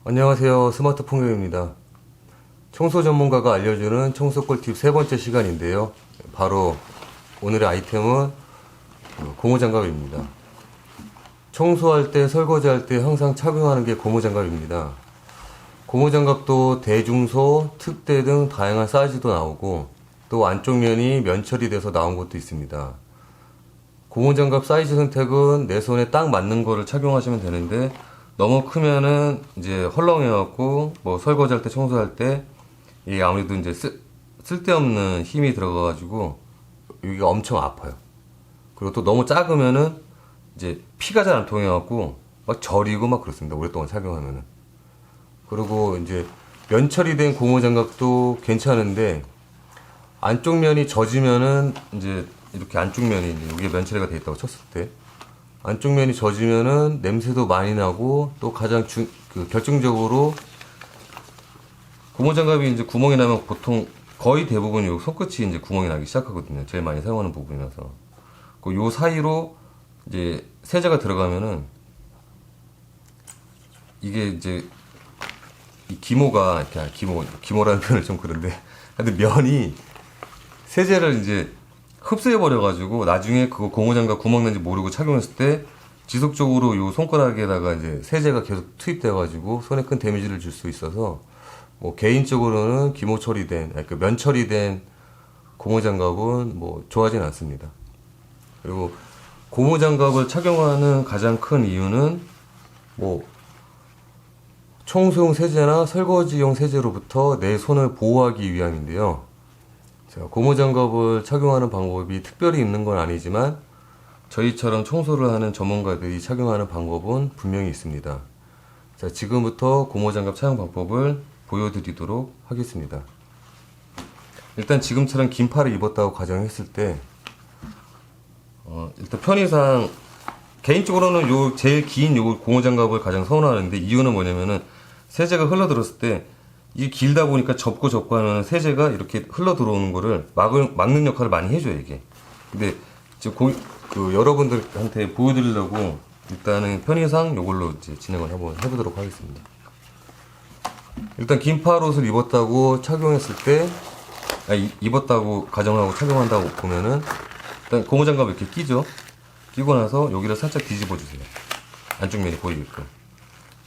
안녕하세요. 스마트 폭력입니다. 청소 전문가가 알려주는 청소 꿀팁 세 번째 시간인데요. 바로 오늘의 아이템은 고무장갑입니다. 청소할 때, 설거지할 때 항상 착용하는 게 고무장갑입니다. 고무장갑도 대중소, 특대 등 다양한 사이즈도 나오고 또 안쪽 면이 면철이 돼서 나온 것도 있습니다. 고무장갑 사이즈 선택은 내 손에 딱 맞는 거를 착용하시면 되는데 너무 크면은 이제 헐렁해갖고 뭐 설거지할 때 청소할 때 이게 아무래도 이제 쓸데없는 힘이 들어가가지고 여기가 엄청 아파요. 그리고 또 너무 작으면은 이제 피가 잘 안 통해갖고 막 저리고 막 그렇습니다. 오랫동안 착용하면은. 그리고 이제 면처리 된 고무장갑도 괜찮은데 안쪽 면이 젖으면은 이제 이렇게 안쪽 면이 이제 여기에 면처리가 돼 있다고 쳤을 때 안쪽 면이 젖으면은 냄새도 많이 나고 또 가장 결정적으로 고무장갑이 이제 구멍이 나면 보통 거의 대부분 요 손끝이 이제 구멍이 나기 시작하거든요. 제일 많이 사용하는 부분이라서. 그 요 사이로 이제 세제가 들어가면은 이게 이제 이 기모가 이렇게 기모라는 표현은 좀 그런데 근데 면이 세제를 이제 흡수해 버려가지고 나중에 그거 고무장갑 구멍 난지 모르고 착용했을 때 지속적으로 요 손가락에다가 이제 세제가 계속 투입돼가지고 손에 큰 데미지를 줄 수 있어서 뭐 개인적으로는 기모 처리된, 그러니까 면 처리된 고무장갑은 뭐 좋아하진 않습니다. 그리고 고무장갑을 착용하는 가장 큰 이유는 뭐 청소용 세제나 설거지용 세제로부터 내 손을 보호하기 위함인데요. 자, 고무장갑을 착용하는 방법이 특별히 있는 건 아니지만 저희처럼 청소를 하는 전문가들이 착용하는 방법은 분명히 있습니다. 자, 지금부터 고무장갑 착용 방법을 보여드리도록 하겠습니다. 일단 지금처럼 긴 팔을 입었다고 가정했을 때 일단 편의상 개인적으로는 요 제일 긴 요 고무장갑을 가장 선호하는데 이유는 뭐냐면은 세제가 흘러들었을 때 이게 길다 보니까 접고 하면 세제가 이렇게 흘러 들어오는 거를 막는 역할을 많이 해줘요, 이게. 근데 지금 여러분들한테 보여드리려고 일단은 편의상 요걸로 이제 진행을 한번 해보도록 하겠습니다. 일단 긴팔 옷을 입었다고 착용했을 때, 입었다고 가정하고 착용한다고 보면은 일단 고무장갑 이렇게 끼죠. 끼고 나서 여기를 살짝 뒤집어 주세요. 안쪽 면이 보이게끔.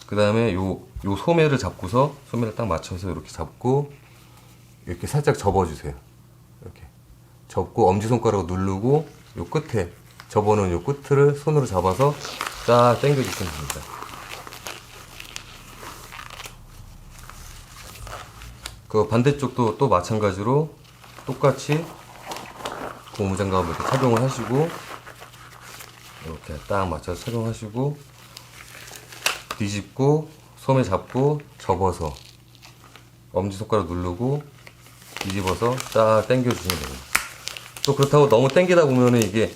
그 다음에 요 소매를 잡고서 소매를 딱 맞춰서 이렇게 잡고 이렇게 살짝 접어주세요. 이렇게 접고 엄지손가락으로 누르고 요 끝에 접어놓은 요 끝을 손으로 잡아서 딱 당겨주시면 됩니다. 그 반대쪽도 또 마찬가지로 똑같이 고무장갑을 이렇게 착용을 하시고 이렇게 딱 맞춰서 착용하시고 뒤집고 소매 잡고 접어서 엄지손가락 누르고 뒤집어서 딱 당겨주시면 됩니다. 또 그렇다고 너무 당기다 보면은 이게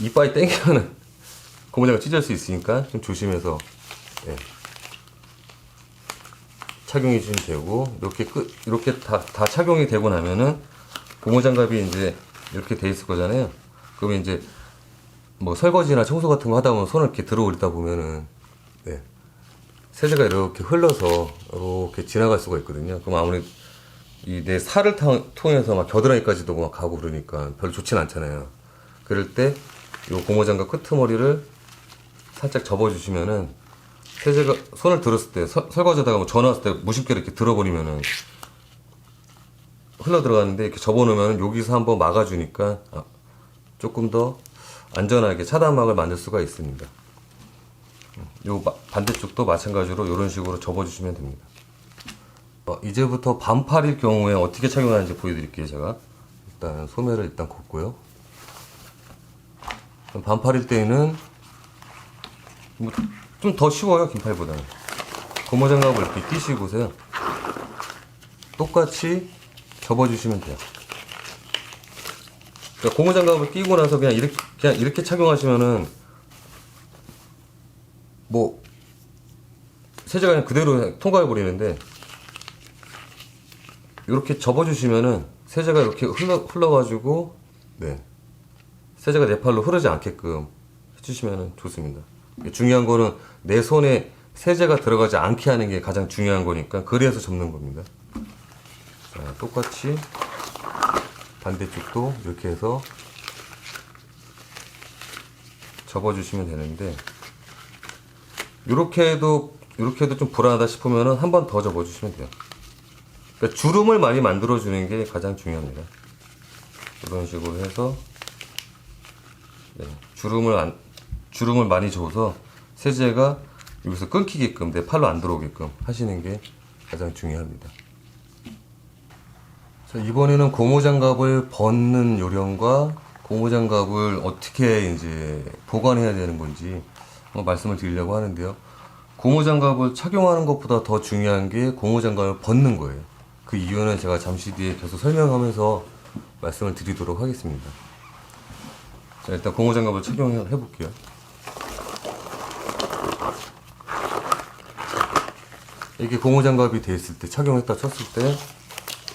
이빨이 당기면은 고무장갑 찢을 수 있으니까 좀 조심해서 착용해 주시면 되고 이렇게 다 착용이 되고 나면은 고무장갑이 이제 이렇게 돼 있을 거잖아요. 그러면 이제 뭐 설거지나 청소 같은 거 하다 보면 손을 이렇게 들어 올리다 보면은 세제가 이렇게 흘러서 이렇게 지나갈 수가 있거든요. 그럼 아무래도 이 내 살을 통해서 막 겨드랑이까지도 막 가고 그러니까 별로 좋진 않잖아요. 그럴 때 이 고무장갑 끄트머리를 살짝 접어주시면은 세제가 손을 들었을 때 설거지하다가 뭐 전화 왔을 때 무심결에 이렇게 들어버리면은 흘러 들어가는데 이렇게 접어놓으면 여기서 한번 막아주니까 조금 더 안전하게 차단막을 만들 수가 있습니다. 요 반대쪽도 마찬가지로 이런 식으로 접어주시면 됩니다. 이제부터 반팔일 경우에 어떻게 착용하는지 보여드릴게요. 제가 일단 소매를 일단 걷고요. 반팔일 때는 뭐 좀 더 쉬워요, 긴팔보다는. 고무장갑을 이렇게 끼시고서요. 똑같이 접어주시면 돼요. 그러니까 고무장갑을 끼고 나서 그냥 이렇게 착용하시면은 뭐 세제가 그냥 그대로 통과해 버리는데 이렇게 접어주시면은 세제가 이렇게 흘러가지고 세제가 내 팔로 흐르지 않게끔 해주시면 좋습니다. 중요한 거는 내 손에 세제가 들어가지 않게 하는 게 가장 중요한 거니까 그래서 접는 겁니다. 자, 똑같이 반대쪽도 이렇게 해서 접어주시면 되는데, 이렇게 해도 좀 불안하다 싶으면 한 번 더 접어주시면 돼요. 그러니까 주름을 많이 만들어주는 게 가장 중요합니다. 이런 식으로 해서, 네, 주름을 많이 줘서 세제가 여기서 끊기게끔, 내 팔로 안 들어오게끔 하시는 게 가장 중요합니다. 자, 이번에는 고무장갑을 벗는 요령과 고무장갑을 어떻게 이제 보관해야 되는 건지 한번 말씀을 드리려고 하는데요. 고무장갑을 착용하는 것보다 더 중요한 게 고무장갑을 벗는 거예요. 그 이유는 제가 잠시 뒤에 계속 설명하면서 말씀을 드리도록 하겠습니다. 자, 일단 고무장갑을 착용해 볼게요. 이게 고무장갑이 돼 있을 때, 착용했다 쳤을 때,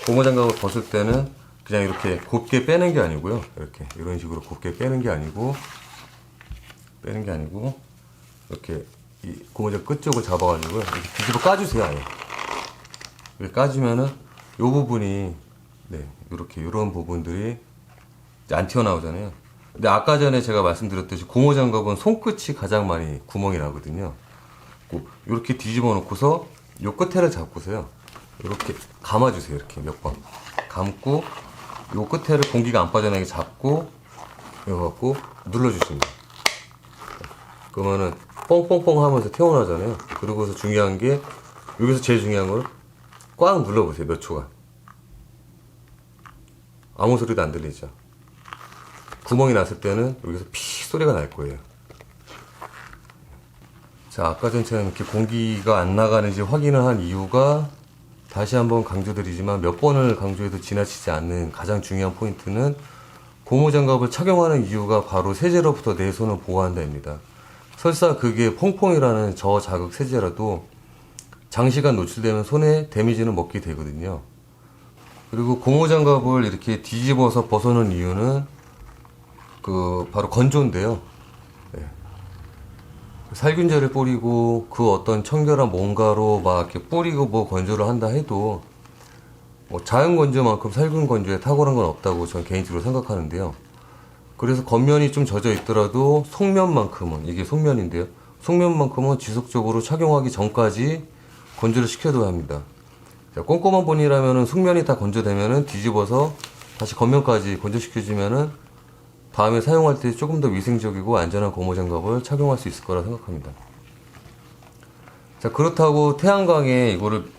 고무장갑을 벗을 때는 그냥 이렇게 곱게 빼는 게 아니고요. 이렇게 이런 식으로 곱게 빼는 게 아니고 이렇게 이 고무장갑 끝쪽을 잡아가지고요. 이렇게 뒤집어 까주세요. 아예. 이렇게 까주면은 요 부분이, 네, 이렇게 이런 부분들이 이제 안 튀어나오잖아요. 근데 아까 전에 제가 말씀드렸듯이 고무장갑은 손끝이 가장 많이 구멍이 나거든요. 이렇게 뒤집어 놓고서 요 끝에를 잡고서요. 이렇게 감아주세요. 이렇게 몇 번 감고 요 끝에를 공기가 안 빠져나게 잡고 이거 갖고 눌러주십니다. 그러면은 뻥뻥뻥 하면서 튀어나오잖아요. 그리고서 중요한 게, 여기서 제일 중요한 걸 꽉 눌러보세요. 몇 초간. 아무 소리도 안 들리죠. 구멍이 났을 때는 여기서 피 소리가 날 거예요. 자, 아까 전처럼 이렇게 공기가 안 나가는지 확인을 한 이유가, 다시 한번 강조드리지만 몇 번을 강조해도 지나치지 않는 가장 중요한 포인트는, 고무장갑을 착용하는 이유가 바로 세제로부터 내 손을 보호한다입니다. 설사 그게 퐁퐁이라는 저자극 세제라도 장시간 노출되면 손에 데미지는 먹게 되거든요. 그리고 고무장갑을 이렇게 뒤집어서 벗어놓은 이유는 바로 건조인데요. 네. 살균제를 뿌리고 그 어떤 청결한 뭔가로 막 이렇게 뿌리고 뭐 건조를 한다 해도 뭐 자연 건조만큼 살균 건조에 탁월한 건 없다고 저는 개인적으로 생각하는데요. 그래서 겉면이 좀 젖어 있더라도 속면만큼은, 이게 속면인데요, 속면만큼은 지속적으로 착용하기 전까지 건조를 시켜둬야 합니다. 자, 꼼꼼한 분이라면은 속면이 다 건조되면은 뒤집어서 다시 겉면까지 건조시켜주면은 다음에 사용할 때 조금 더 위생적이고 안전한 고무장갑을 착용할 수 있을 거라 생각합니다. 자, 그렇다고 태양광에 이거를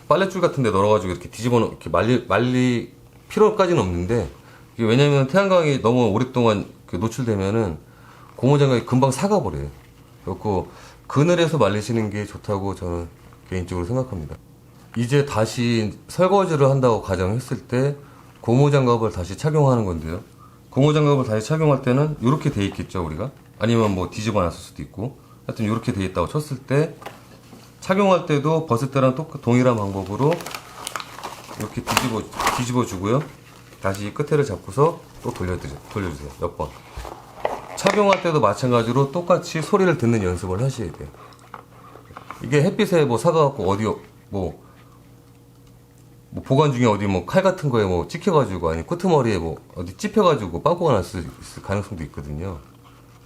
빨랫줄 같은 데 넣어가지고 이렇게 뒤집어 이렇게 말릴 필요까지는 없는데, 이게 왜냐면 태양광이 너무 오랫동안 노출되면은 고무장갑이 금방 사가버려요. 그렇고 그늘에서 말리시는 게 좋다고 저는 개인적으로 생각합니다. 이제 다시 설거지를 한다고 가정했을 때 고무장갑을 다시 착용하는 건데요. 고무장갑을 다시 착용할 때는 이렇게 돼 있겠죠, 우리가? 아니면 뭐 뒤집어 놨을 수도 있고, 하여튼 이렇게 돼 있다고 쳤을 때, 착용할 때도 벗을 때랑 동일한 방법으로 이렇게 뒤집어 주고요. 다시 끝에를 잡고서 또 돌려주세요. 몇 번. 착용할 때도 마찬가지로 똑같이 소리를 듣는 연습을 하셔야 돼요. 이게 햇빛에 뭐 사가갖고 어디 뭐 보관 중에 어디 뭐 칼 같은 거에 뭐 찍혀가지고, 아니 끄트머리에 뭐 어디 찝혀가지고 빵꾸가 날 수 있을 가능성도 있거든요.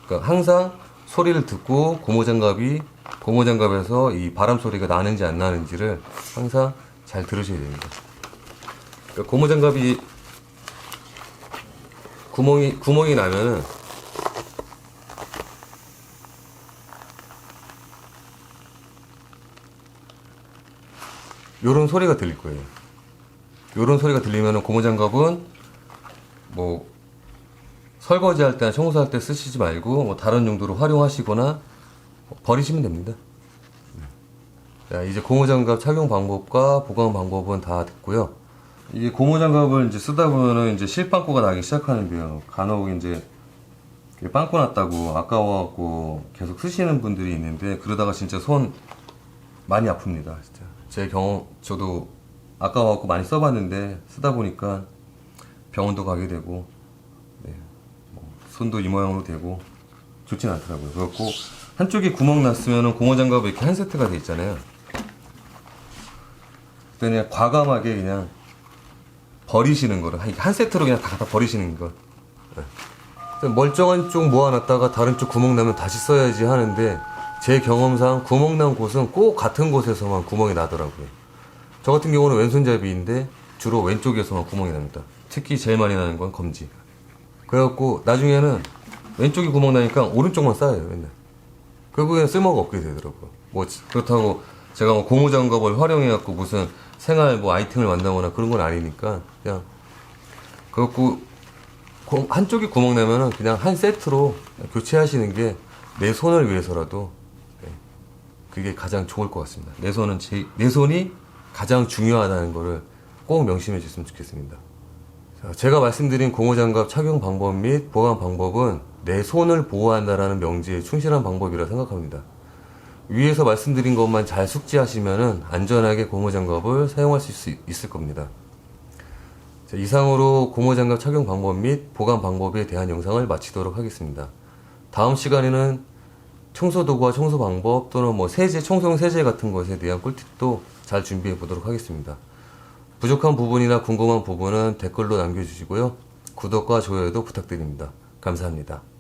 그러니까 항상 소리를 듣고 고무장갑에서 이 바람 소리가 나는지 안 나는지를 항상 잘 들으셔야 됩니다. 그러니까 고무장갑이 구멍이 나면은 요런 소리가 들릴 거예요. 요런 소리가 들리면은 고무장갑은 뭐 설거지할 때나 청소할 때 쓰시지 말고 뭐 다른 용도로 활용하시거나 버리시면 됩니다. 자, 이제 고무장갑 착용 방법과 보관 방법은 다 됐고요. 이게 고무장갑을 이제 쓰다 보면은 이제 실빵꾸가 나기 시작하는데요. 간혹 이제 빵꾸 났다고 아까워갖고 계속 쓰시는 분들이 있는데, 그러다가 진짜 손 많이 아픕니다. 진짜 제 경험, 저도 아까워갖고 많이 써봤는데 쓰다 보니까 병원도 가게 되고, 네, 뭐 손도 이 모양으로 되고 좋진 않더라고요. 그렇고 한쪽에 구멍 났으면 고무장갑이 이렇게 한 세트가 돼 있잖아요. 그냥 과감하게 그냥 버리시는 거를 한 세트로 그냥 다 갖다 버리시는 거. 네. 멀쩡한 쪽 모아놨다가 다른 쪽 구멍 나면 다시 써야지 하는데 제 경험상 구멍 난 곳은 꼭 같은 곳에서만 구멍이 나더라고요. 저 같은 경우는 왼손잡이인데 주로 왼쪽에서만 구멍이 납니다. 특히 제일 많이 나는 건 검지. 그래갖고 나중에는 왼쪽이 구멍 나니까 오른쪽만 쌓여요 맨날. 결국엔 쓸모가 없게 되더라고요. 뭐 그렇다고 제가 뭐 고무장갑을 활용해갖고 무슨 생활 뭐 아이템을 만나거나 그런 건 아니니까 그냥 그래갖고 한쪽이 구멍 나면은 그냥 한 세트로 교체하시는 게 내 손을 위해서라도 그게 가장 좋을 것 같습니다. 내 손이 가장 중요하다는 거를 꼭 명심해 주셨으면 좋겠습니다. 자, 제가 말씀드린 고무장갑 착용 방법 및 보관 방법은 내 손을 보호한다라는 명제에 충실한 방법이라 생각합니다. 위에서 말씀드린 것만 잘 숙지하시면 안전하게 고무장갑을 사용할 수 있을 겁니다. 자, 이상으로 고무장갑 착용 방법 및 보관 방법에 대한 영상을 마치도록 하겠습니다. 다음 시간에는 청소도구와 청소 방법 또는 뭐 청소용 세제 같은 것에 대한 꿀팁도 잘 준비해 보도록 하겠습니다. 부족한 부분이나 궁금한 부분은 댓글로 남겨주시고요. 구독과 좋아요도 부탁드립니다. 감사합니다.